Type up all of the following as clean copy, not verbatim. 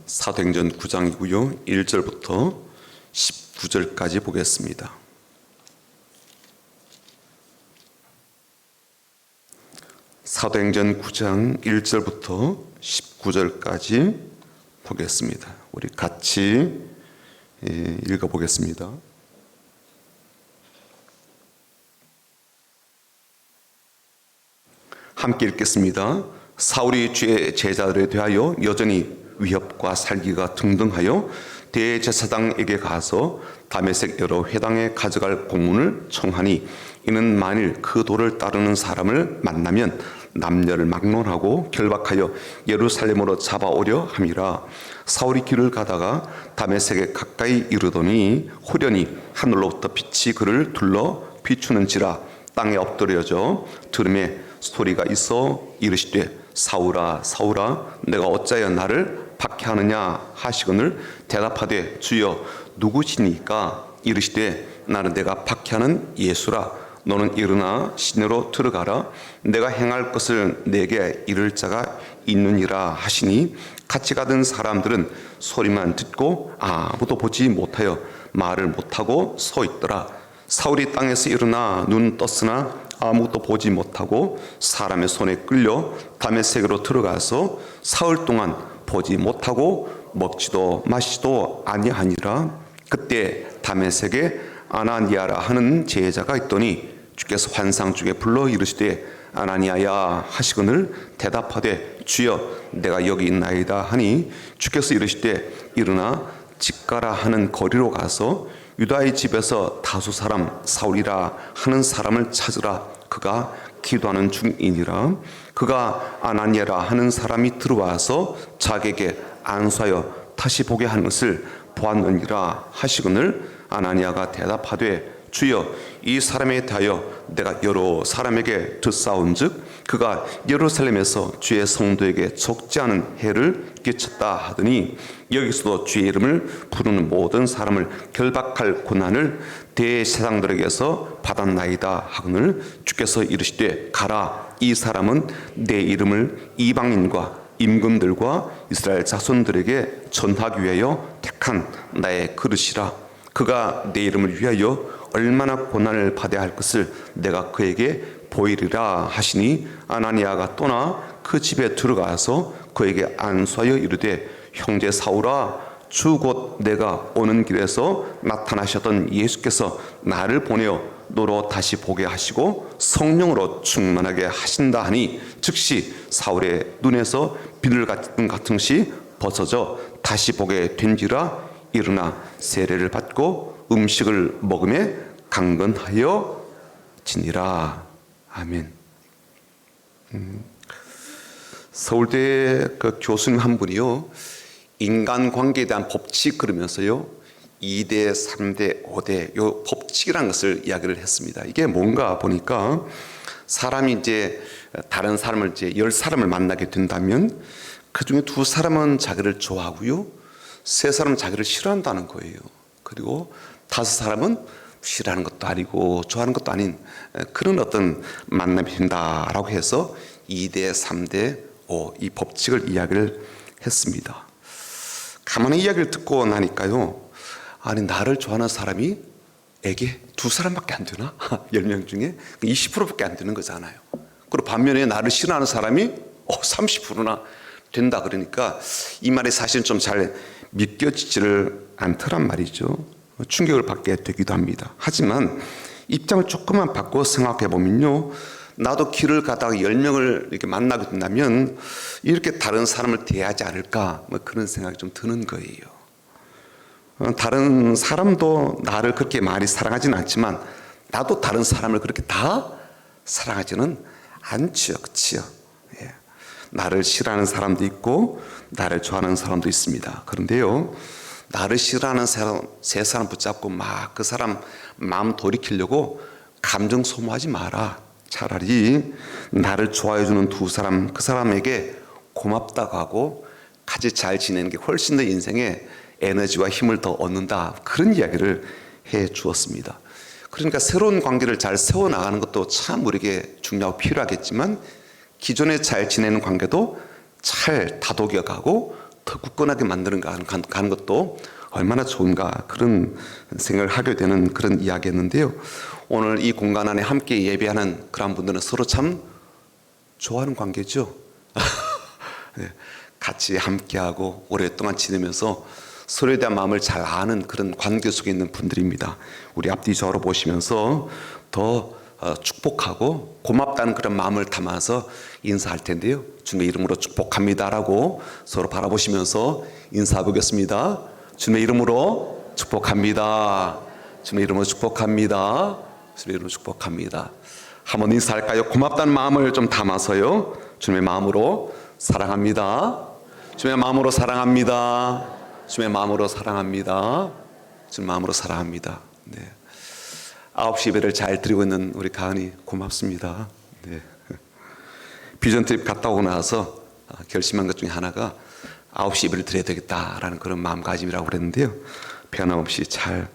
사도행전 9장이고요. 1절부터 19절까지 보겠습니다. 사도행전 9장 1절부터 19절까지 보겠습니다. 우리 같이 읽어보겠습니다. 함께 읽겠습니다. 사울이 주의 제자들에 대하여 여전히 위협과 살기가 등등하여 대제사장에게 가서 다메섹 여러 회당에 가져갈 공문을 청하니, 이는 만일 그 도를 따르는 사람을 만나면 남녀를 막론하고 결박하여 예루살렘으로 잡아오려 함이라. 사울이 길을 가다가 다메섹에 가까이 이르더니 호련히 하늘로부터 빛이 그를 둘러 비추는지라. 땅에 엎드려져 들음에 소리가 있어 이르시되, 사울아 사울아 내가 어찌하여 나를 박해하느냐 하시거늘 대답하되, 주여 누구시니까? 이르시되, 나는 내가 박해하는 예수라. 너는 일어나 시내로 들어가라. 내가 행할 것을 내게 이를 자가 있느니라 하시니, 같이 가던 사람들은 소리만 듣고 아무도 보지 못하여 말을 못하고 서 있더라. 사울이 땅에서 일어나 눈 떴으나 아무것도 보지 못하고 사람의 손에 끌려 다메섹으로 들어가서 사흘 동안 보지 못하고 먹지도 마시지도 아니하니라. 그때 다메섹에 아나니아라 하는 제자가 있더니 주께서 환상 중에 불러 이르시되, 아나니아야 하시거늘 대답하되, 주여 내가 여기 있나이다 하니, 주께서 이르시되, 일어나 집가라 하는 거리로 가서 유다의 집에서 다수 사람 사울이라 하는 사람을 찾으라. 그가 기도하는 중이니라. 그가 아나니아라 하는 사람이 들어와서 자기에게 안수하여 다시 보게 하는 것을 보았느니라 하시거늘, 아나니아가 대답하되, 주여 이 사람에 대하여 내가 여러 사람에게 듣사온즉 그가 예루살렘에서 주의 성도에게 적지 않은 해를 끼쳤다 하더니, 여기서도 주의 이름을 부르는 모든 사람을 결박할 고난을 대제사장들에게서 받았나이다 하거늘, 주께서 이르시되, 가라. 이 사람은 내 이름을 이방인과 임금들과 이스라엘 자손들에게 전하기 위하여 택한 나의 그릇이라. 그가 내 이름을 위하여 얼마나 고난을 받아야 할 것을 내가 그에게 보이리라 하시니, 아나니아가 떠나 그 집에 들어가서 그에게 안수하여 이르되, 형제 사울아, 주 곧 내가 오는 길에서 나타나셨던 예수께서 나를 보내어 너로 다시 보게 하시고 성령으로 충만하게 하신다 하니, 즉시 사울의 눈에서 비늘 같은 것이 벗어져 다시 보게 된지라. 일어나 세례를 받고 음식을 먹음에 강건하여 지니라. 아멘. 서울대 그 교수님 한 분이요, 인간관계에 대한 법칙 그러면서요 2대, 3대, 5대 요 법칙이라는 것을 이야기를 했습니다. 이게 뭔가 보니까, 사람이 이제 다른 사람을 이제 10사람을 만나게 된다면 그 중에 2사람은 자기를 좋아하고요, 3사람은 자기를 싫어한다는 거예요. 그리고 5사람은 싫어하는 것도 아니고 좋아하는 것도 아닌 그런 어떤 만남이 된다라고 해서 2대, 3대, 5 이 법칙을 이야기를 했습니다. 가만히 이야기를 듣고 나니까요, 아니 나를 좋아하는 사람이 에게 2사람밖에 안 되나? 10명 중에 20%밖에 안 되는 거잖아요. 그리고 반면에 나를 싫어하는 사람이 30%나 된다. 그러니까 이 말이 사실 좀 잘 믿겨지지를 않더란 말이죠. 충격을 받게 되기도 합니다. 하지만 입장을 조금만 바꿔 생각해 보면요, 나도 길을 가다가 10명을 이렇게 만나게 된다면 이렇게 다른 사람을 대하지 않을까, 그런 생각이 좀 드는 거예요. 다른 사람도 나를 그렇게 많이 사랑하지는 않지만 나도 다른 사람을 그렇게 다 사랑하지는 않죠. 그렇죠? 예. 나를 싫어하는 사람도 있고 나를 좋아하는 사람도 있습니다. 그런데요, 나를 싫어하는 사람 3사람 붙잡고 막 그 사람 마음 돌이키려고 감정 소모하지 마라. 차라리 나를 좋아해주는 2사람, 그 사람에게 고맙다고 하고 같이 잘 지내는 게 훨씬 더 인생에 에너지와 힘을 더 얻는다, 그런 이야기를 해 주었습니다. 그러니까 새로운 관계를 잘 세워나가는 것도 참 우리에게 중요하고 필요하겠지만, 기존에 잘 지내는 관계도 잘 다독여가고 더 굳건하게 만드는 가는 것도 얼마나 좋은가 그런 생각을 하게 되는 그런 이야기였는데요. 오늘 이 공간 안에 함께 예배하는 그런 분들은 서로 참 좋아하는 관계죠. 네, 같이 함께하고 오랫동안 지내면서 서로에 대한 마음을 잘 아는 그런 관계 속에 있는 분들입니다. 우리 앞뒤 좌우로 보시면서 더 축복하고 고맙다는 그런 마음을 담아서 인사할 텐데요. 주님의 이름으로 축복합니다라고 서로 바라보시면서 인사해 보겠습니다. 주님의 이름으로 축복합니다. 주님의 이름으로 축복합니다. 주님의 이름으로 축복합니다. 한번 인사할까요? 고맙다는 마음을 좀 담아서요. 주님의 마음으로 사랑합니다. 주님의 마음으로 사랑합니다. 주님의 마음으로 사랑합니다. 주님의 마음으로 사랑합니다. 네. 9시 예배를 잘 드리고 있는 우리 가은이 고맙습니다. 네. 비전 트립 갔다 오고 나서 결심한 것 중에 하나가 9시 예배를 드려야 되겠다라는 그런 마음가짐이라고 그랬는데요. 변함없이 잘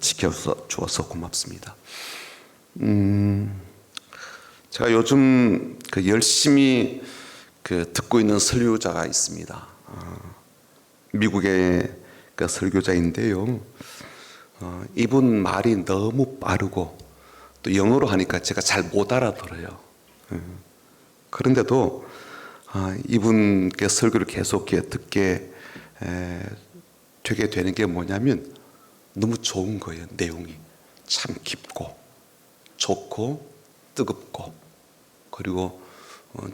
지켜주어서 고맙습니다. 제가 요즘 열심히 듣고 있는 설교자가 있습니다. 미국의 설교자인데요. 이분 말이 너무 빠르고 또 영어로 하니까 제가 잘 못 알아들어요. 그런데도 이분께 설교를 계속 듣게 되게 되는 게 뭐냐면 너무 좋은 거예요. 내용이 참 깊고 좋고 뜨겁고 그리고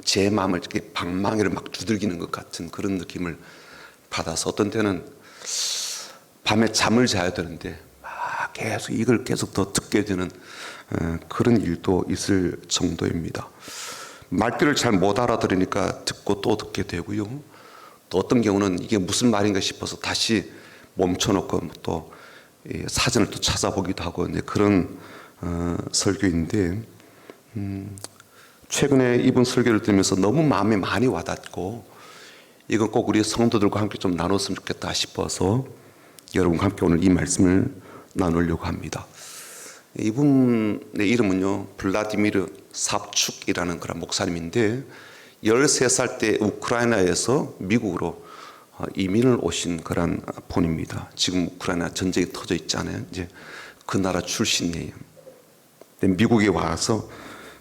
제 마음을 이렇게 방망이를 막 두들기는 것 같은 그런 느낌을 받아서 어떤 때는 밤에 잠을 자야 되는데 막 계속 이걸 계속 더 듣게 되는 그런 일도 있을 정도입니다. 말귀를 잘 못 알아들으니까 듣고 또 듣게 되고요. 또 어떤 경우는 이게 무슨 말인가 싶어서 다시 멈춰놓고 또 사전을 또 찾아보기도 하고 이제 그런 설교인데 최근에 이분 설교를 들으면서 너무 마음에 많이 와닿고 이건 꼭 우리 성도들과 함께 좀 나눴으면 좋겠다 싶어서 여러분과 함께 오늘 이 말씀을 나누려고 합니다. 이분의 이름은요 블라디미르 삽축이라는 그런 목사님인데 13살 때 우크라이나에서 미국으로 이민을 오신 그런 분입니다. 지금 우크라이나 전쟁이 터져 있잖아요. 이제 그 나라 출신이에요. 미국에 와서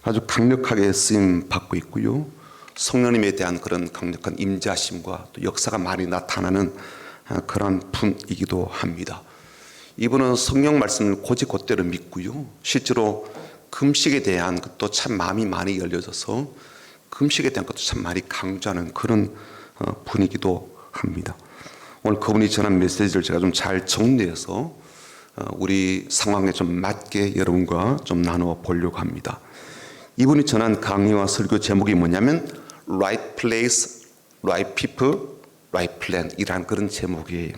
아주 강력하게 쓰임 받고 있고요. 성령님에 대한 그런 강력한 임재하심과 또 역사가 많이 나타나는 그런 분이기도 합니다. 이분은 성령 말씀을 곧이곧대로 믿고요. 실제로 금식에 대한 것도 참 마음이 많이 열려져서 금식에 대한 것도 참 많이 강조하는 그런 분이기도 합니다. 오늘 그분이 전한 메시지를 제가 좀 잘 정리해서 우리 상황에 좀 맞게 여러분과 좀 나누어 보려고 합니다. 이분이 전한 강의와 설교 제목이 뭐냐면 Right Place, Right People, Right Plan 이라는 그런 제목이에요.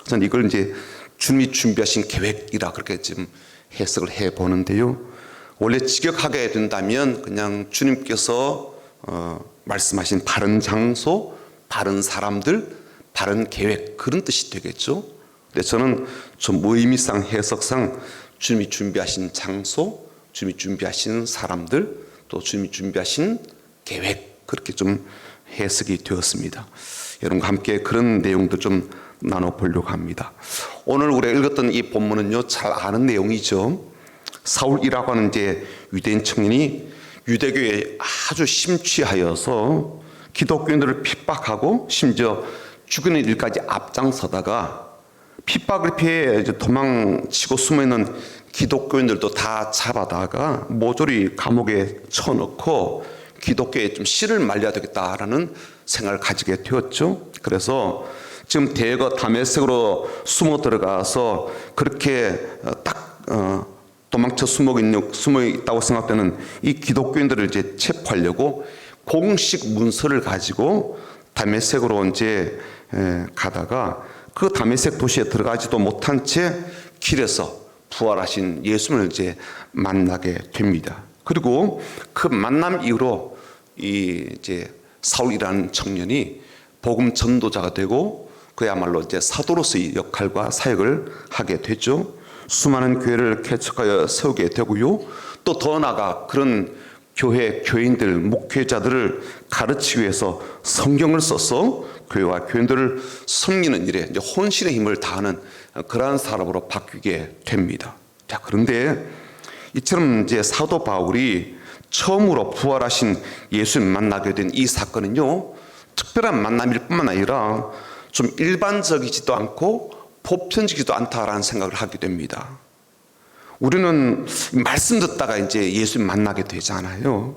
저는 이걸 이제 주님이 준비하신 계획이라 그렇게 지금 해석을 해 보는데요. 원래 직역하게 된다면 그냥 주님께서 말씀하신 바른 장소, 바른 사람들, 바른 계획 그런 뜻이 되겠죠. 근데 저는 좀 의미상 해석상 주님이 준비하신 장소, 주님이 준비하신 사람들, 또 주님이 준비하신 계획 그렇게 좀 해석이 되었습니다. 여러분과 함께 그런 내용도 좀 나눠보려고 합니다. 오늘 우리가 읽었던 이 본문은요 잘 아는 내용이죠. 사울이라고 하는 이제 유대인 청년이 유대교에 아주 심취하여서 기독교인들을 핍박하고 심지어 죽이는 일까지 앞장서다가 핍박을 피해 도망치고 숨어있는 기독교인들도 다 잡아다가 모조리 감옥에 쳐넣고 기독교에 좀 씨를 말려야 되겠다라는 생각을 가지게 되었죠. 그래서 지금 대거 다메섹으로 숨어 들어가서 그렇게 딱 도망쳐 숨어 있다고 생각되는 이 기독교인들을 이제 체포하려고 공식 문서를 가지고 다메섹으로 이제 가다가 그 다메섹 도시에 들어가지도 못한 채 길에서 부활하신 예수님을 이제 만나게 됩니다. 그리고 그 만남 이후로 이제 사울이라는 청년이 복음 전도자가 되고 그야말로 이제 사도로서의 역할과 사역을 하게 되죠. 수많은 교회를 개척하여 세우게 되고요. 또 더 나아가 그런 교회, 교인들, 목회자들을 가르치기 위해서 성경을 써서 교회와 교인들을 섬기는 일에 이제 혼신의 힘을 다하는 그러한 사람으로 바뀌게 됩니다. 자, 그런데 이처럼 이제 사도 바울이 처음으로 부활하신 예수님 만나게 된 이 사건은요, 특별한 만남일 뿐만 아니라 좀 일반적이지도 않고 보편적이지도 않다라는 생각을 하게 됩니다. 우리는 말씀 듣다가 이제 예수님 만나게 되잖아요.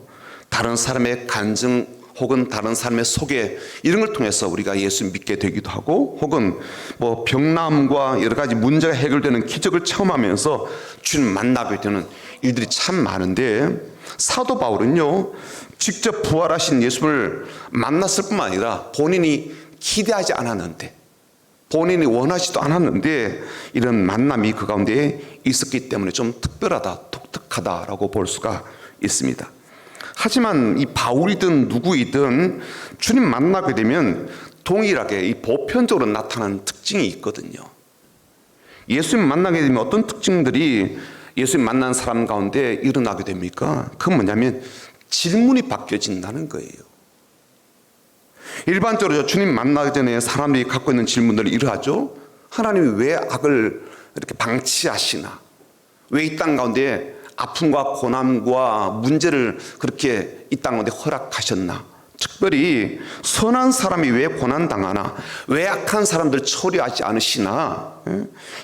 다른 사람의 간증 혹은 다른 사람의 소개 이런 걸 통해서 우리가 예수 믿게 되기도 하고, 혹은 뭐 병남과 여러 가지 문제가 해결되는 기적을 체험하면서 주님 만나게 되는 일들이 참 많은데, 사도 바울은요 직접 부활하신 예수를 만났을 뿐만 아니라 본인이 기대하지 않았는데, 본인이 원하지도 않았는데 이런 만남이 그 가운데 있었기 때문에 좀 특별하다, 독특하다라고 볼 수가 있습니다. 하지만 이 바울이든 누구이든 주님 만나게 되면 동일하게 이 보편적으로 나타나는 특징이 있거든요. 예수님 만나게 되면 어떤 특징들이 예수님 만난 사람 가운데 일어나게 됩니까? 그건 뭐냐면 질문이 바뀌어진다는 거예요. 일반적으로 주님 만나기 전에 사람들이 갖고 있는 질문들이 이러하죠. 하나님이 왜 악을 이렇게 방치하시나? 왜 이 땅 가운데 아픔과 고난과 문제를 그렇게 이 땅 가운데 허락하셨나? 특별히 선한 사람이 왜 고난당하나? 왜 악한 사람들 처리하지 않으시나?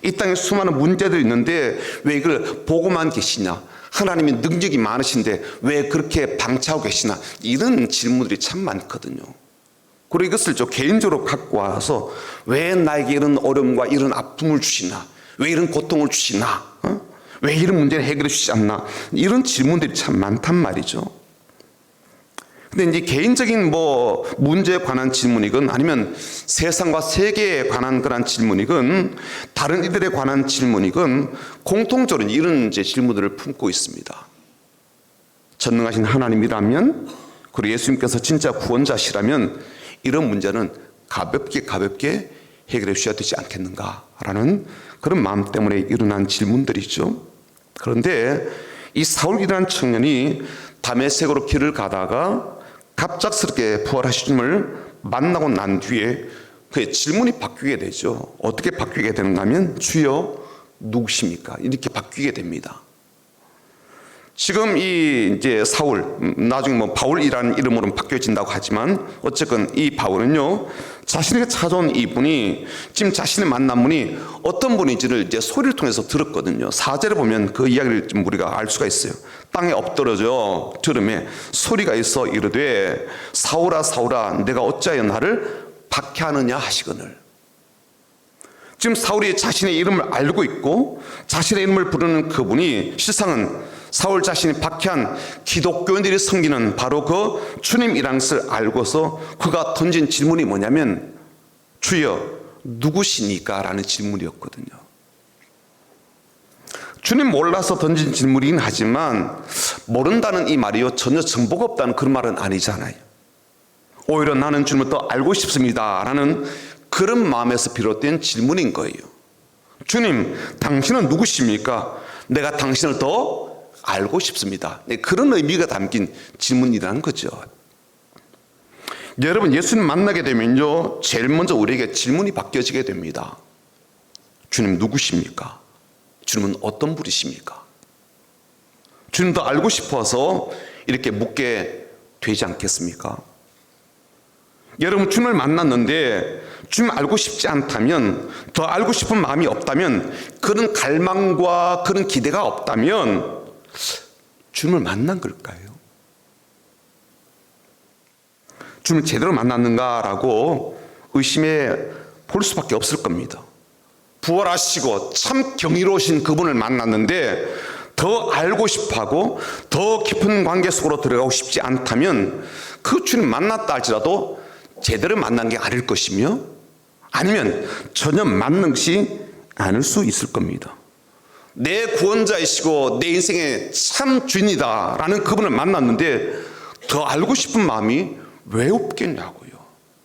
이 땅에 수많은 문제들이 있는데 왜 이걸 보고만 계시냐? 하나님이 능력이 많으신데 왜 그렇게 방치하고 계시나? 이런 질문들이 참 많거든요. 그리고 이것을 좀 개인적으로 갖고 와서 왜 나에게 이런 어려움과 이런 아픔을 주시나? 왜 이런 고통을 주시나? 왜 이런 문제를 해결해 주시지 않나? 이런 질문들이 참 많단 말이죠. 근데 이제 개인적인 뭐 문제에 관한 질문이건 아니면 세상과 세계에 관한 그런 질문이건 다른 이들에 관한 질문이건 공통적으로 이런 이제 질문들을 품고 있습니다. 전능하신 하나님이라면, 그리고 예수님께서 진짜 구원자시라면 이런 문제는 가볍게 해결해 주셔야 되지 않겠는가라는 그런 마음 때문에 일어난 질문들이죠. 그런데 이 사울이라는 청년이 다메섹으로 길을 가다가 갑작스럽게 부활하신 주님을 만나고 난 뒤에 그의 질문이 바뀌게 되죠. 어떻게 바뀌게 되는가 하면 주여 누구십니까? 이렇게 바뀌게 됩니다. 지금 이 이제 사울, 나중에 뭐 바울이라는 이름으로 바뀌어진다고 하지만 어쨌건 이 바울은요 자신에게 찾아온 이분이 지금 자신의 만난 분이 어떤 분인지를 이제 소리를 통해서 들었거든요. 4절에 보면 그 이야기를 좀 우리가 알 수가 있어요. 땅에 엎드러져 들음에 소리가 있어 이르되 사울아 사울아 내가 어찌하여 나를 박해하느냐 하시거늘. 지금 사울이 자신의 이름을 알고 있고 자신의 이름을 부르는 그분이 실상은 사울 자신이 박해한 기독교인들이 섬기는 바로 그 주님이라는 것을 알고서 그가 던진 질문이 뭐냐면 주여 누구시니까? 라는 질문이었거든요. 주님 몰라서 던진 질문이긴 하지만 모른다는 이 말이요 전혀 정보가 없다는 그런 말은 아니잖아요. 오히려 나는 주님을 더 알고 싶습니다 라는 그런 마음에서 비롯된 질문인 거예요. 주님 당신은 누구십니까? 내가 당신을 더 알고 싶습니다. 그런 의미가 담긴 질문이라는 거죠. 여러분 예수님 만나게 되면요 제일 먼저 우리에게 질문이 바뀌어지게 됩니다. 주님 누구십니까? 주님은 어떤 분이십니까? 주님 더 알고 싶어서 이렇게 묻게 되지 않겠습니까? 여러분 주님을 만났는데 주님 알고 싶지 않다면, 더 알고 싶은 마음이 없다면, 그런 갈망과 그런 기대가 없다면 주님을 만난 걸까요? 주님을 제대로 만났는가라고 의심해 볼 수밖에 없을 겁니다. 부활하시고 참 경이로우신 그분을 만났는데 더 알고 싶어하고 더 깊은 관계 속으로 들어가고 싶지 않다면 그 주님 만났다 할지라도 제대로 만난 게 아닐 것이며, 아니면 전혀 만난 것이 아닐 수 있을 겁니다. 내 구원자이시고 내 인생의 참 주인이다 라는 그분을 만났는데 더 알고 싶은 마음이 왜 없겠냐고요.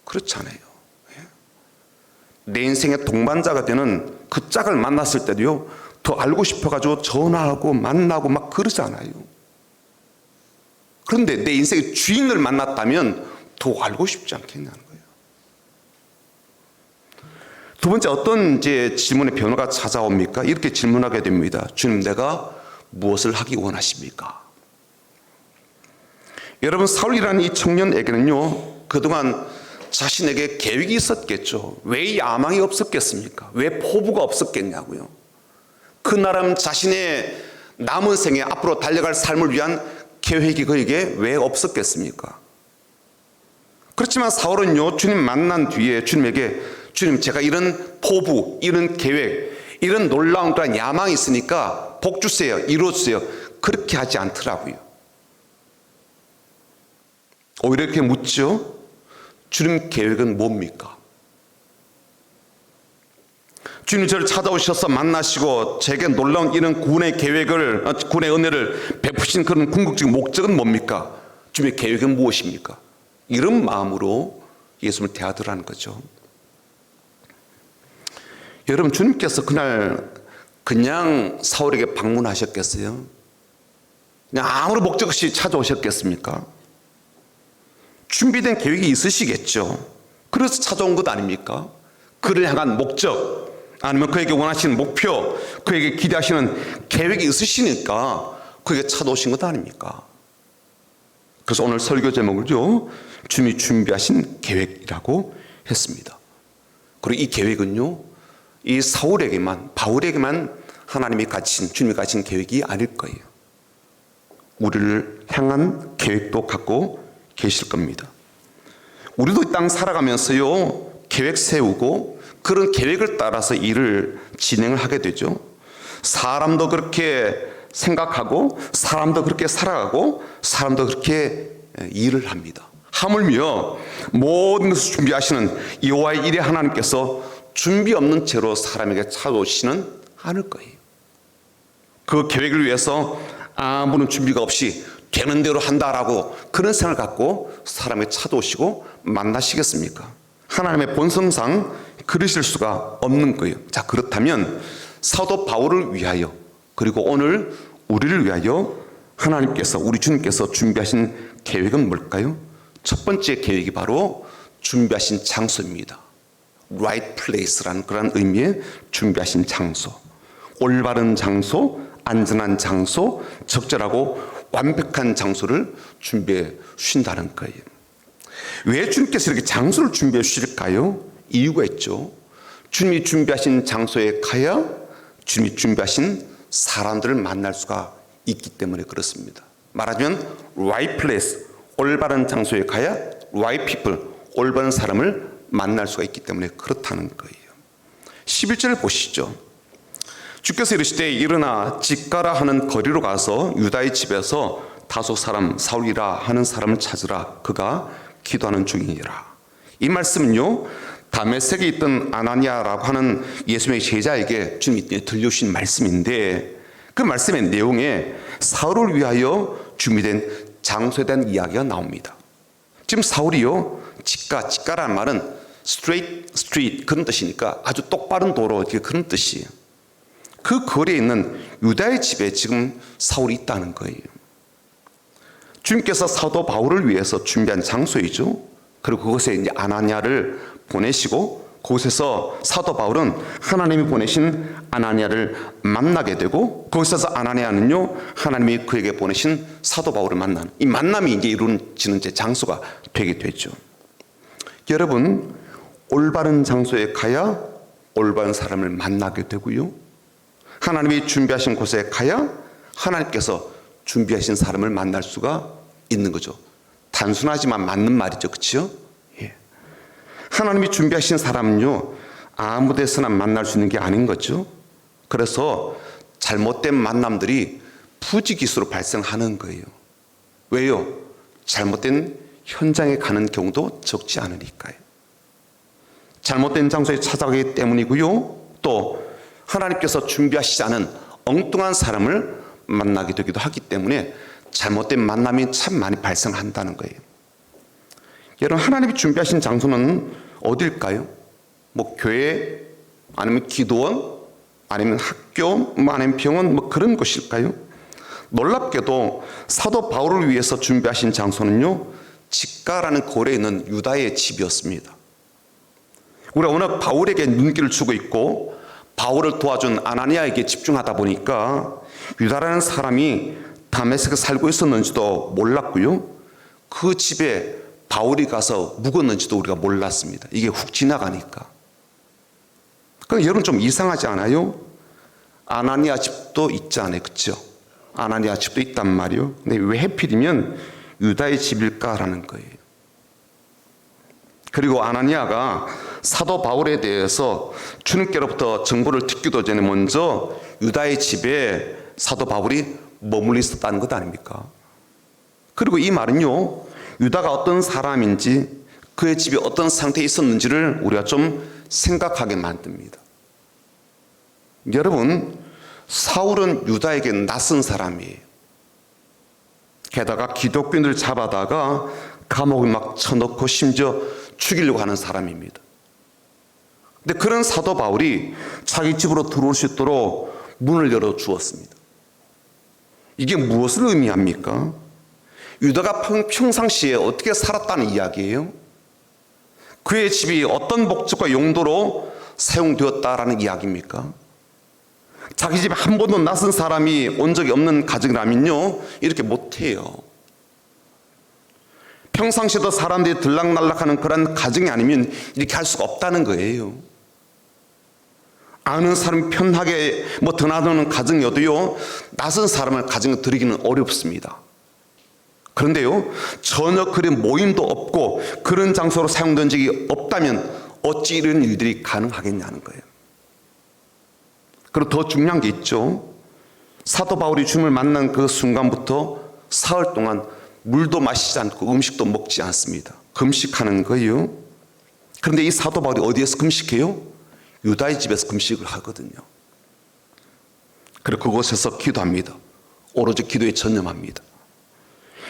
그렇잖아요. 내 인생의 동반자가 되는 그 짝을 만났을 때도요 더 알고 싶어가지고 전화하고 만나고 막 그러잖아요. 그런데 내 인생의 주인을 만났다면 더 알고 싶지 않겠냐는 거예요. 두 번째, 어떤 이제 질문의 변화가 찾아옵니까? 이렇게 질문하게 됩니다. 주님, 내가 무엇을 하기 원하십니까? 여러분, 사울이라는 이 청년에게는요, 그동안 자신에게 계획이 있었겠죠. 왜 야망이 없었겠습니까? 왜 포부가 없었겠냐고요. 그 나름 자신의 남은 생에 앞으로 달려갈 삶을 위한 계획이 그에게 왜 없었겠습니까? 그렇지만 사울은요, 주님 만난 뒤에 주님에게, 주님, 제가 이런 포부, 이런 계획, 이런 놀라운 그런 야망이 있으니까 복 주세요, 이루어주세요, 그렇게 하지 않더라고요. 오히려 이렇게 묻죠. 주님 계획은 뭡니까? 주님 저를 찾아오셔서 만나시고 제게 놀라운 이런 구원의 계획을, 구원의 은혜를 베푸신 그런 궁극적인 목적은 뭡니까? 주님의 계획은 무엇입니까? 이런 마음으로 예수님을 대하더라는 거죠. 여러분, 주님께서 그날 그냥 사울에게 방문하셨겠어요? 그냥 아무런 목적 없이 찾아오셨겠습니까? 준비된 계획이 있으시겠죠. 그래서 찾아온 것 아닙니까? 그를 향한 목적, 아니면 그에게 원하시는 목표, 그에게 기대하시는 계획이 있으시니까 그에게 찾아오신 것 아닙니까? 그래서 오늘 설교 제목을요, 주님이 준비하신 계획이라고 했습니다. 그리고 이 계획은요, 이 사울에게만, 바울에게만 하나님이 가진, 주님이 가진 계획이 아닐 거예요. 우리를 향한 계획도 갖고 계실 겁니다. 우리도 이 땅 살아가면서요, 계획 세우고 그런 계획을 따라서 일을 진행을 하게 되죠. 사람도 그렇게 생각하고, 사람도 그렇게 살아가고, 사람도 그렇게 일을 합니다. 하물며 모든 것을 준비하시는 여호와의 일에 하나님께서 준비 없는 채로 사람에게 찾아오시는 않을 거예요. 그 계획을 위해서 아무런 준비가 없이 되는 대로 한다라고 그런 생각을 갖고 사람에게 찾아오시고 만나시겠습니까? 하나님의 본성상 그러실 수가 없는 거예요. 자, 그렇다면 사도 바울을 위하여, 그리고 오늘 우리를 위하여 하나님께서, 우리 주님께서 준비하신 계획은 뭘까요? 첫 번째 계획이 바로 준비하신 장소입니다. right place라는 그런 의미의 준비하신 장소, 올바른 장소, 안전한 장소, 적절하고 완벽한 장소를 주님해 주신다는 거예요. 왜 주님께서 이렇게 장소를 준비해 주실까요? 이유가 있죠. 주님이 준비하신 장소에 가야 주님이 준비하신 사람들을 만날 수가 있기 때문에 그렇습니다. 말하자면 right place, 올바른 장소에 가야 right people, 올바른 사람을 만날 수가 있기 때문에 그렇다는 거예요. 11절을 보시죠. 주께서 이르시되 일어나 집가라 하는 거리로 가서 유다의 집에서 다소 사람 사울이라 하는 사람을 찾으라. 그가 기도하는 중이니라. 이 말씀은요, 다메섹에 있던 아나니아라고 하는 예수님의 제자에게 주님이 들려주신 말씀인데, 그 말씀의 내용에 사울을 위하여 준비된 장소에 대한 이야기가 나옵니다. 지금 사울이요, 집가라는 말은 straight street 그런 뜻이니까 아주 똑바른 도로 그런 뜻이에요. 그 거리에 있는 유다의 집에 지금 사울이 있다는 거예요. 주님께서 사도 바울을 위해서 준비한 장소이죠. 그리고 그곳에 이제 아나니아를 보내시고, 그곳에서 사도 바울은 하나님이 보내신 아나니아를 만나게 되고, 거기서 아나니아는요, 하나님이 그에게 보내신 사도 바울을 만난, 이 만남이 이제 이루어지는 제 장소가 되게 되죠. 여러분, 올바른 장소에 가야 올바른 사람을 만나게 되고요, 하나님이 준비하신 곳에 가야 하나님께서 준비하신 사람을 만날 수가 있는 거죠. 단순하지만 맞는 말이죠. 그렇죠? 예. 하나님이 준비하신 사람은요, 아무 데서나 만날 수 있는 게 아닌 거죠. 그래서 잘못된 만남들이 부지기수로 발생하는 거예요. 왜요? 잘못된 현장에 가는 경우도 적지 않으니까요. 잘못된 장소에 찾아가기 때문이고요, 또 하나님께서 준비하시지 않은 엉뚱한 사람을 만나게 되기도 하기 때문에 잘못된 만남이 참 많이 발생한다는 거예요. 여러분, 하나님이 준비하신 장소는 어딜까요? 뭐 교회, 아니면 기도원, 아니면 학교, 아니면 병원, 그런 곳일까요? 놀랍게도 사도 바울을 위해서 준비하신 장소는요, 직가라는 고려에 있는 유다의 집이었습니다. 우리가 워낙 바울에게 눈길을 주고 있고 바울을 도와준 아나니아에게 집중하다 보니까 유다라는 사람이 다메섹에 살고 있었는지도 몰랐고요, 그 집에 바울이 가서 묵었는지도 우리가 몰랐습니다. 이게 훅 지나가니까. 그럼 여러분 좀 이상하지 않아요? 아나니아 집도 있잖아요, 그렇죠? 아나니아 집도 있단 말이요. 근데 왜 하필이면 유다의 집일까라는 거예요. 그리고 아나니아가 사도 바울에 대해서 주님께로부터 정보를 듣기도 전에 먼저 유다의 집에 사도 바울이 머물러 있었다는 것 아닙니까? 그리고 이 말은요, 유다가 어떤 사람인지 그의 집이 어떤 상태에 있었는지를 우리가 좀 생각하게 만듭니다. 여러분, 사울은 유다에게 낯선 사람이에요. 게다가 기독교인들 잡아다가 감옥에 막 쳐넣고 심지어 죽이려고 하는 사람입니다. 근데 그런 사도 바울이 자기 집으로 들어올 수 있도록 문을 열어 주었습니다. 이게 무엇을 의미합니까? 유다가 평상시에 어떻게 살았다는 이야기예요? 그의 집이 어떤 목적과 용도로 사용되었다라는 이야기입니까? 자기 집에 한 번도 낯선 사람이 온 적이 없는 가정이라면요, 이렇게 못해요. 평상시에도 사람들이 들락날락하는 그런 가정이 아니면 이렇게 할 수가 없다는 거예요. 아는 사람이 편하게 드나드는 가정이어도요, 낯선 사람을 가정에 들이기는 어렵습니다. 그런데요, 전혀 그런 모임도 없고 그런 장소로 사용된 적이 없다면 어찌 이런 일들이 가능하겠냐는 거예요. 그리고 더 중요한 게 있죠. 사도 바울이 주님을 만난 그 순간부터 사흘 동안 물도 마시지 않고 음식도 먹지 않습니다. 금식하는 거예요. 그런데 이 사도 바울이 어디에서 금식해요? 유다의 집에서 금식을 하거든요. 그리고 그곳에서 기도합니다. 오로지 기도에 전념합니다.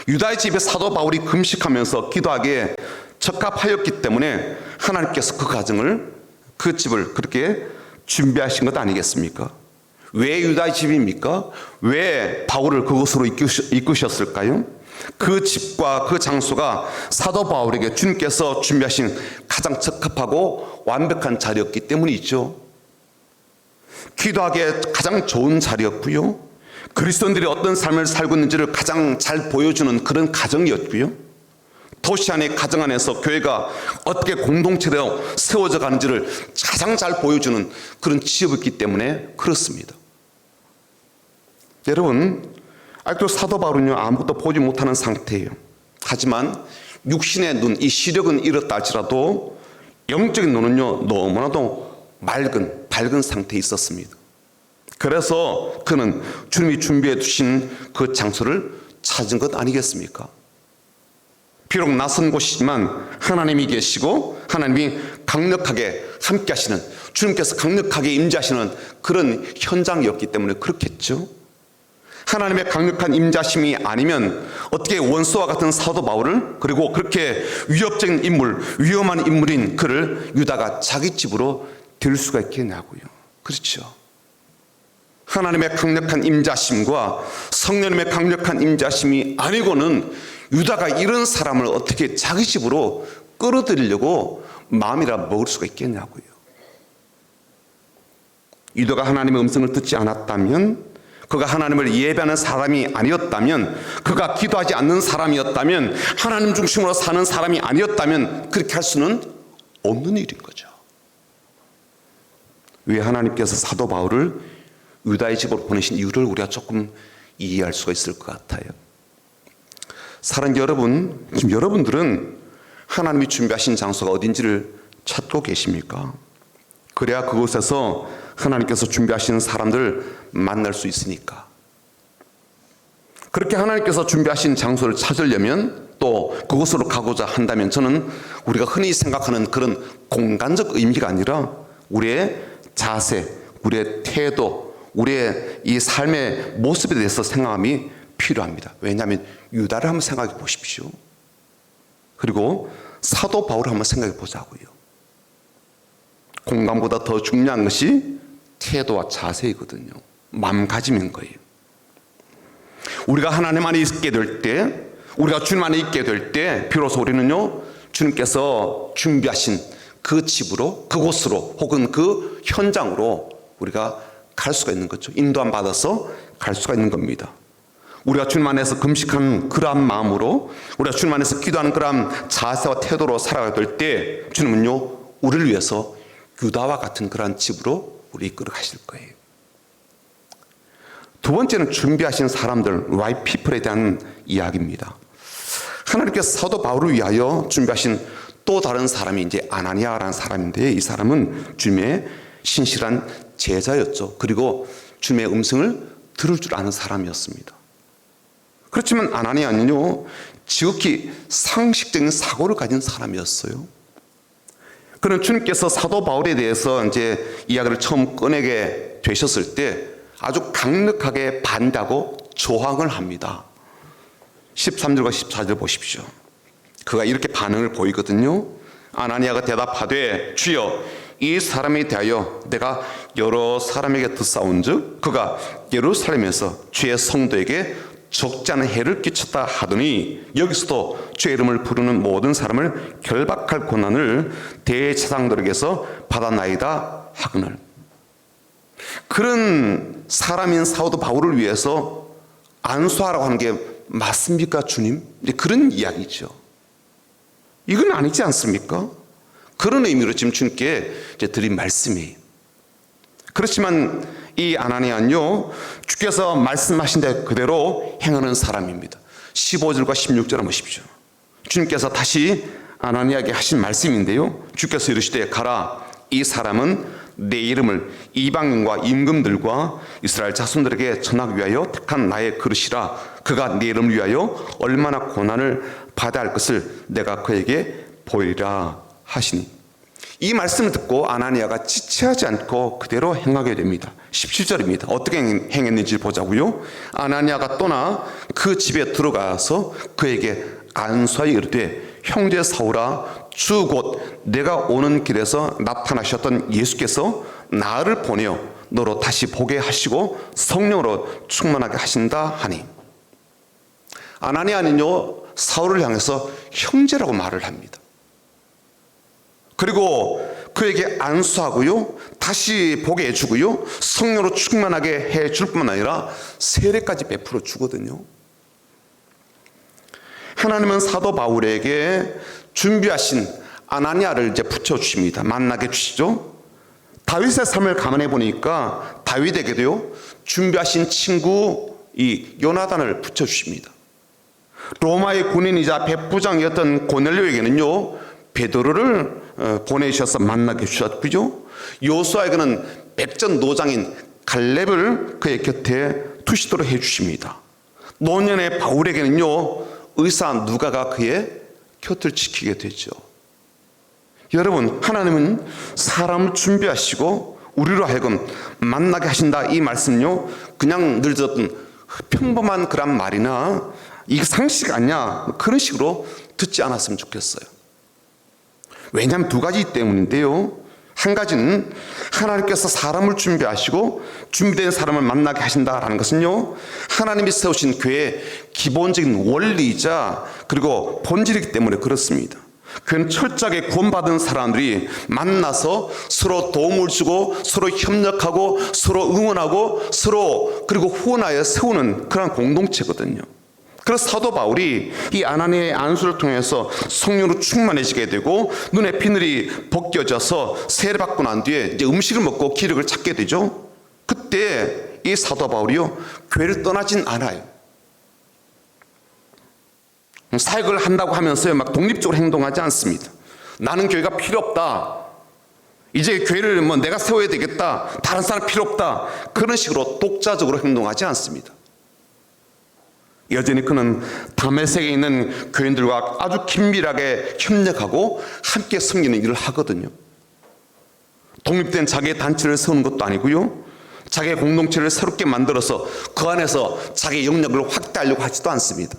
유다의 집에 사도 바울이 금식하면서 기도하기에 적합하였기 때문에 하나님께서 그 가정을, 그 집을 그렇게 준비하신 것 아니겠습니까? 왜 유다의 집입니까? 왜 바울을 그곳으로 이끄셨을까요? 그 집과 그 장소가 사도 바울에게 주님께서 준비하신 가장 적합하고 완벽한 자리였기 때문이죠. 기도하기에 가장 좋은 자리였고요, 그리스도인들이 어떤 삶을 살고 있는지를 가장 잘 보여주는 그런 가정이었고요, 도시 안에 가정 안에서 교회가 어떻게 공동체로 세워져 가는지를 가장 잘 보여주는 그런 지역이었기 때문에 그렇습니다. 여러분, 아직도 사도 바울은요, 아무것도 보지 못하는 상태예요. 하지만 육신의 눈, 이 시력은 잃었다 할지라도 영적인 눈은요, 너무나도 밝은 상태에 있었습니다. 그래서 그는 주님이 준비해 두신 그 장소를 찾은 것 아니겠습니까? 비록 낯선 곳이지만 하나님이 계시고 하나님이 강력하게 함께 하시는, 주님께서 강력하게 임재하시는 그런 현장이었기 때문에 그렇겠죠. 하나님의 강력한 임재하심이 아니면 어떻게 원수와 같은 사도 바울을, 그리고 그렇게 위협적인 인물, 위험한 인물인 그를 유다가 자기 집으로 들 수가 있겠냐고요. 그렇죠. 하나님의 강력한 임재하심과 성령님의 강력한 임재하심이 아니고는 유다가 이런 사람을 어떻게 자기 집으로 끌어들이려고 마음이라 먹을 수가 있겠냐고요. 유다가 하나님의 음성을 듣지 않았다면, 그가 하나님을 예배하는 사람이 아니었다면, 그가 기도하지 않는 사람이었다면, 하나님 중심으로 사는 사람이 아니었다면 그렇게 할 수는 없는 일인 거죠. 왜 하나님께서 사도 바울을 유다의 집으로 보내신 이유를 우리가 조금 이해할 수가 있을 것 같아요. 사랑하는 여러분, 지금 여러분들은 하나님이 준비하신 장소가 어딘지를 찾고 계십니까? 그래야 그곳에서 하나님께서 준비하시는 사람들을 만날 수 있으니까. 그렇게 하나님께서 준비하신 장소를 찾으려면, 또 그곳으로 가고자 한다면, 저는 우리가 흔히 생각하는 그런 공간적 의미가 아니라 우리의 자세, 우리의 태도, 우리의 이 삶의 모습에 대해서 생각함이 필요합니다. 왜냐하면 유다를 한번 생각해 보십시오. 그리고 사도 바울을 한번 생각해 보자고요. 공간보다 더 중요한 것이 태도와 자세이거든요. 마음가짐인 거예요. 우리가 하나님 안에 있게 될 때, 우리가 주님 안에 있게 될 때 비로소 우리는요, 주님께서 준비하신 그 집으로, 그곳으로, 혹은 그 현장으로 우리가 갈 수가 있는 거죠. 인도함 받아서 갈 수가 있는 겁니다. 우리가 주님 안에서 금식하는 그러한 마음으로, 우리가 주님 안에서 기도하는 그러한 자세와 태도로 살아가야 될 때 주님은요, 우리를 위해서 유다와 같은 그러한 집으로 우리 이끌어 가실 거예요. 두 번째는 준비하신 사람들, right people에 대한 이야기입니다. 하나님께서 사도 바울을 위하여 준비하신 또 다른 사람이 이제 아나니아라는 사람인데, 이 사람은 주님의 신실한 제자였죠. 그리고 주님의 음성을 들을 줄 아는 사람이었습니다. 그렇지만 아나니아는요, 지극히 상식적인 사고를 가진 사람이었어요. 그는 주님께서 사도 바울에 대해서 이제 이야기를 처음 꺼내게 되셨을 때 아주 강력하게 반대하고 조항을 합니다. 13절과 14절 보십시오. 그가 이렇게 반응을 보이거든요. 아나니아가 대답하되, 주여, 이 사람에 대하여 내가 여러 사람에게 듣사온즉 그가 예루살렘에서 주의 성도에게 적지 않은 해를 끼쳤다 하더니 여기서도 주의 이름을 부르는 모든 사람을 결박할 권한을 대제사장들에게서 받았나이다 하거늘. 그런 사람인 사도 바울을 위해서 안수하라고 하는 게 맞습니까, 주님? 이제 그런 이야기죠. 이건 아니지 않습니까? 그런 의미로 지금 주님께 이제 드린 말씀이에요. 그렇지만 이 아나니아는요, 주께서 말씀하신 대 그대로 행하는 사람입니다. 15절과 16절 한번 보십시오. 주님께서 다시 아나니아에게 하신 말씀인데요, 주께서 이르시되 가라, 이 사람은 내 이름을 이방인과 임금들과 이스라엘 자손들에게 전하기 위하여 택한 나의 그릇이라. 그가 내 이름을 위하여 얼마나 고난을 받아야 할 것을 내가 그에게 보이리라 하시니. 이 말씀을 듣고 아나니아가 지체하지 않고 그대로 행하게 됩니다. 17절입니다. 어떻게 행했는지 보자고요. 아나니아가 떠나 그 집에 들어가서 그에게 안수하여 이르되, 형제 사울아, 주 곧 내가 오는 길에서 나타나셨던 예수께서 나를 보내어 너로 다시 보게 하시고 성령으로 충만하게 하신다 하니. 아나니아는요, 사울을 향해서 형제라고 말을 합니다. 그리고 그에게 안수하고요, 다시 보게 해주고요, 성령으로 충만하게 해줄 뿐만 아니라 세례까지 베풀어 주거든요. 하나님은 사도 바울에게 준비하신 아나니아를 이제 붙여주십니다. 만나게 주시죠. 다윗의 삶을 감안해 보니까 다윗에게도요, 준비하신 친구 이 요나단을 붙여주십니다. 로마의 군인이자 백부장이었던 고넬료에게는요, 베드로를 보내셔서 만나게 주셨고요, 요수아에게는 백전노장인 갈렙을 그의 곁에 두시도록 해주십니다. 노년의 바울에게는요, 의사 누가가 그의 곁을 지키게 되죠. 여러분, 하나님은 사람을 준비하시고 우리로 하여금 만나게 하신다, 이 말씀요, 그냥 늘 듣던 평범한 그런 말이나 이게 상식 아니냐 그런 식으로 듣지 않았으면 좋겠어요. 왜냐하면 두 가지 때문인데요. 한 가지는 하나님께서 사람을 준비하시고 준비된 사람을 만나게 하신다라는 것은요, 하나님이 세우신 교회의 기본적인 원리이자 그리고 본질이기 때문에 그렇습니다. 교회는 철저하게 구원받은 사람들이 만나서 서로 도움을 주고 서로 협력하고 서로 응원하고 서로 그리고 후원하여 세우는 그런 공동체거든요. 그래서 사도 바울이 이 아나니아의 안수를 통해서 성령으로 충만해지게 되고 눈에 비늘이 벗겨져서 세례받고 난 뒤에 이제 음식을 먹고 기력을 찾게 되죠. 그때 이 사도 바울이요, 교회를 떠나진 않아요. 사역을 한다고 하면서요, 막 독립적으로 행동하지 않습니다. 나는 교회가 필요 없다, 이제 교회를 뭐 내가 세워야 되겠다, 다른 사람 필요 없다, 그런 식으로 독자적으로 행동하지 않습니다. 여전히 그는 다메섹에 있는 교인들과 아주 긴밀하게 협력하고 함께 섬기는 일을 하거든요. 독립된 자기의 단체를 세우는 것도 아니고요, 자기의 공동체를 새롭게 만들어서 그 안에서 자기의 영역을 확대하려고 하지도 않습니다.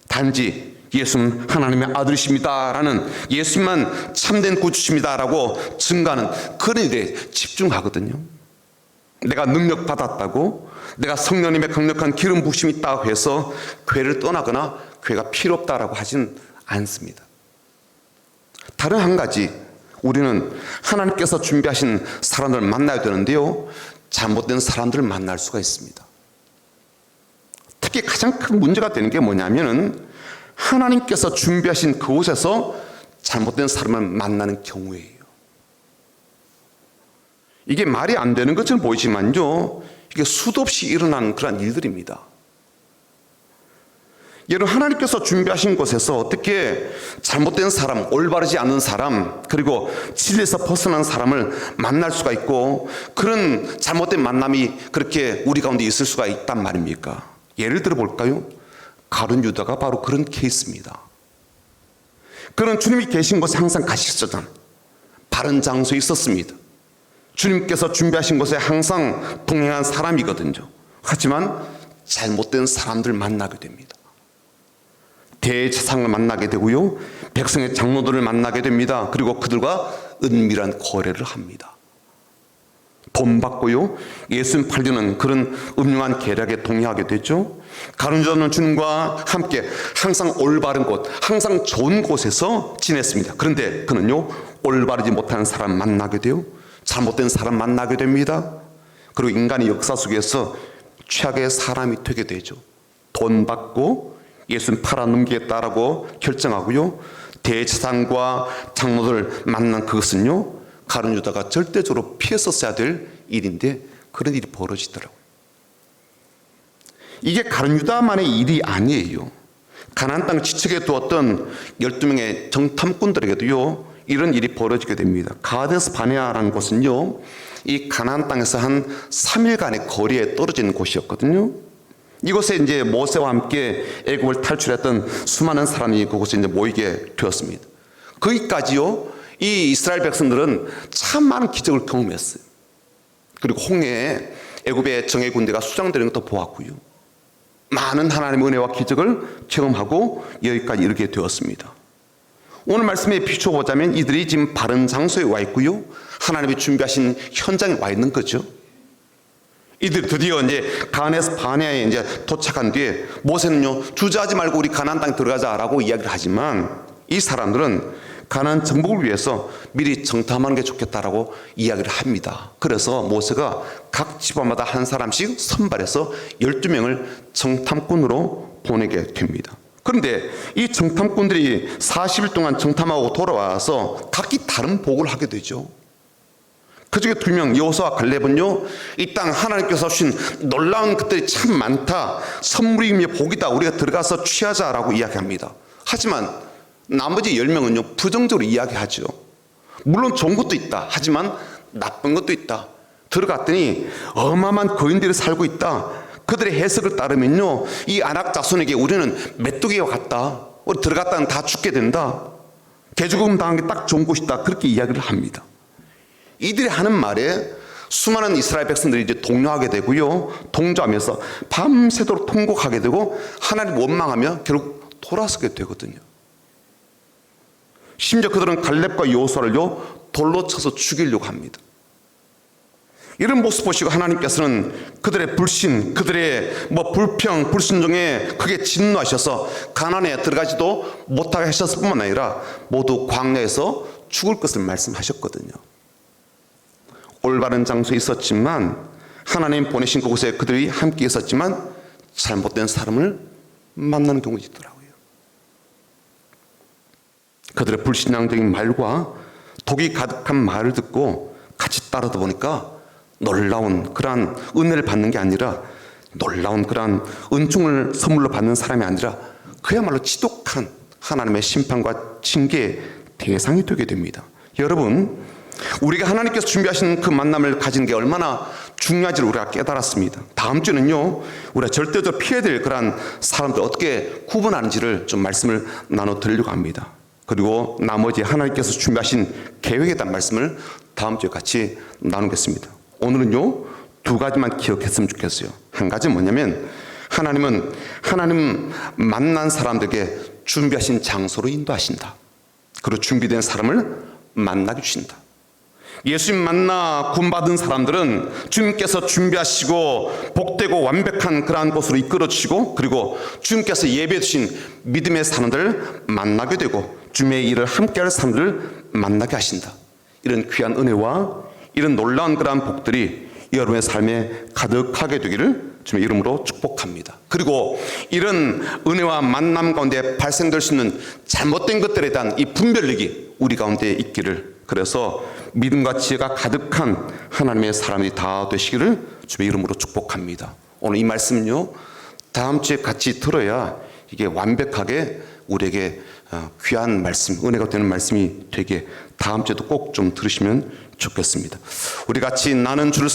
단지 예수는 하나님의 아들이십니다 라는, 예수만 참된 구주십니다 라고 증가하는 그런 일에 집중하거든요. 내가 능력 받았다고, 내가 성령님의 강력한 기름 부심이 있다고 해서 교회를 떠나거나 교회가 필요 없다라고 하진 않습니다. 다른 한 가지, 우리는 하나님께서 준비하신 사람들을 만나야 되는데요, 잘못된 사람들을 만날 수가 있습니다. 특히 가장 큰 문제가 되는 게 뭐냐면은 하나님께서 준비하신 그곳에서 잘못된 사람을 만나는 경우예요. 이게 말이 안 되는 것처럼 보이지만요, 이게 수도 없이 일어나는 그런 일들입니다. 여러분, 하나님께서 준비하신 곳에서 어떻게 잘못된 사람, 올바르지 않은 사람, 그리고 진리에서 벗어난 사람을 만날 수가 있고, 그런 잘못된 만남이 그렇게 우리 가운데 있을 수가 있단 말입니까? 예를 들어 볼까요? 가룟 유다가 바로 그런 케이스입니다. 그는 주님이 계신 곳에 항상 가셨잖아요. 바른 장소에 있었습니다. 주님께서 준비하신 곳에 항상 동행한 사람이거든요. 하지만 잘못된 사람들 만나게 됩니다. 대제사장을 만나게 되고요, 백성의 장로들을 만나게 됩니다. 그리고 그들과 은밀한 거래를 합니다. 돈 받고요, 예수님 팔려는 그런 음흉한 계략에 동의하게 되죠. 가룟 유다는 주님과 함께 항상 올바른 곳, 항상 좋은 곳에서 지냈습니다. 그런데 그는요, 올바르지 못한 사람 만나게 돼요. 잘못된 사람 만나게 됩니다. 그리고 인간의 역사 속에서 최악의 사람이 되게 되죠. 돈 받고 예수님 팔아넘기겠다라고 결정하고요, 대제사장과 장로들 만난 그것은요, 가룟 유다가 절대적으로 피했었어야 될 일인데 그런 일이 벌어지더라고요. 이게 가룟 유다만의 일이 아니에요. 가나안 땅을 지척에 두었던 12명의 정탐꾼들에게도요, 이런 일이 벌어지게 됩니다. 가데스 바네아라는 곳은요, 이 가나안 땅에서 한 3일간의 거리에 떨어진 곳이었거든요. 이곳에 이제 모세와 함께 애굽을 탈출했던 수많은 사람이 그곳에 이제 모이게 되었습니다. 거기까지요, 이 이스라엘 백성들은 참 많은 기적을 경험했어요. 그리고 홍해에 애굽의 정예 군대가 수장되는 것도 보았고요, 많은 하나님의 은혜와 기적을 경험하고 여기까지 이르게 되었습니다. 오늘 말씀에 비춰보자면 이들이 지금 바른 장소에 와 있고요, 하나님이 준비하신 현장에 와 있는 거죠. 이들이 드디어 이제 가데스 바네아에 이제 도착한 뒤에 모세는요, 주저하지 말고 우리 가나안 땅에 들어가자라고 이야기를 하지만 이 사람들은 가나안 정복을 위해서 미리 정탐하는 게 좋겠다라고 이야기를 합니다. 그래서 모세가 각 지파마다 한 사람씩 선발해서 12명을 정탐꾼으로 보내게 됩니다. 그런데 이 정탐꾼들이 40일 동안 정탐하고 돌아와서 각기 다른 복을 하게 되죠. 그중에 2명, 여호수아와 갈렙은요, 이 땅 하나님께서 주신 놀라운 것들이 참 많다, 선물이며 복이다, 우리가 들어가서 취하자라고 이야기합니다. 하지만 나머지 10명은요, 부정적으로 이야기하죠. 물론 좋은 것도 있다, 하지만 나쁜 것도 있다. 들어갔더니 어마어마한 거인들이 살고 있다. 그들의 해석을 따르면요, 이 아낙 자손에게 우리는 메뚜기와 같다, 우리 들어갔다는 다 죽게 된다, 개죽음 당한 게 딱 좋은 곳이다, 그렇게 이야기를 합니다. 이들이 하는 말에 수많은 이스라엘 백성들이 이제 동요하게 되고요, 동조하면서 밤새도록 통곡하게 되고 하나님 원망하며 결국 돌아서게 되거든요. 심지어 그들은 갈렙과 여호수아를요, 돌로 쳐서 죽이려고 합니다. 이런 모습 보시고 하나님께서는 그들의 불신, 그들의 불평, 불순종에 크게 진노하셔서 가나안에 들어가지도 못하게 하셨을 뿐만 아니라 모두 광야에서 죽을 것을 말씀하셨거든요. 올바른 장소에 있었지만, 하나님 보내신 그곳에 그들이 함께 있었지만 잘못된 사람을 만나는 경우가 있더라고요. 그들의 불신앙적인 말과 독이 가득한 말을 듣고 같이 따르다 보니까 놀라운 그러한 은혜를 받는 게 아니라, 놀라운 그러한 은총을 선물로 받는 사람이 아니라 그야말로 지독한 하나님의 심판과 징계의 대상이 되게 됩니다. 여러분, 우리가 하나님께서 준비하신 그 만남을 가진 게 얼마나 중요한지를 우리가 깨달았습니다. 다음 주는요, 우리가 절대적으로 피해야 될 그러한 사람들 어떻게 구분하는지를 좀 말씀을 나눠드리려고 합니다. 그리고 나머지 하나님께서 준비하신 계획에 대한 말씀을 다음 주에 같이 나누겠습니다. 오늘은요, 2가지만 기억했으면 좋겠어요. 한 가지는 뭐냐면, 하나님은 하나님 만난 사람들에게 준비하신 장소로 인도하신다. 그리고 준비된 사람을 만나게 주신다. 예수님 만나 구원받은 사람들은 주님께서 준비하시고 복되고 완벽한 그러한 곳으로 이끌어 주시고, 그리고 주님께서 예배해 주신 믿음의 사람들을 만나게 되고 주님의 일을 함께할 사람들을 만나게 하신다. 이런 귀한 은혜와 이런 놀라운 그러한 복들이 여러분의 삶에 가득하게 되기를 주님의 이름으로 축복합니다. 그리고 이런 은혜와 만남 가운데 발생될 수 있는 잘못된 것들에 대한 이 분별력이 우리 가운데 있기를, 그래서 믿음과 지혜가 가득한 하나님의 사람이 다 되시기를 주의 이름으로 축복합니다. 오늘 이 말씀은요, 다음 주에 같이 들어야 이게 완벽하게 우리에게 귀한 말씀, 은혜가 되는 말씀이 되게 다음 주에도 꼭 좀 들으시면 좋겠습니다. 우리 같이 나는 주를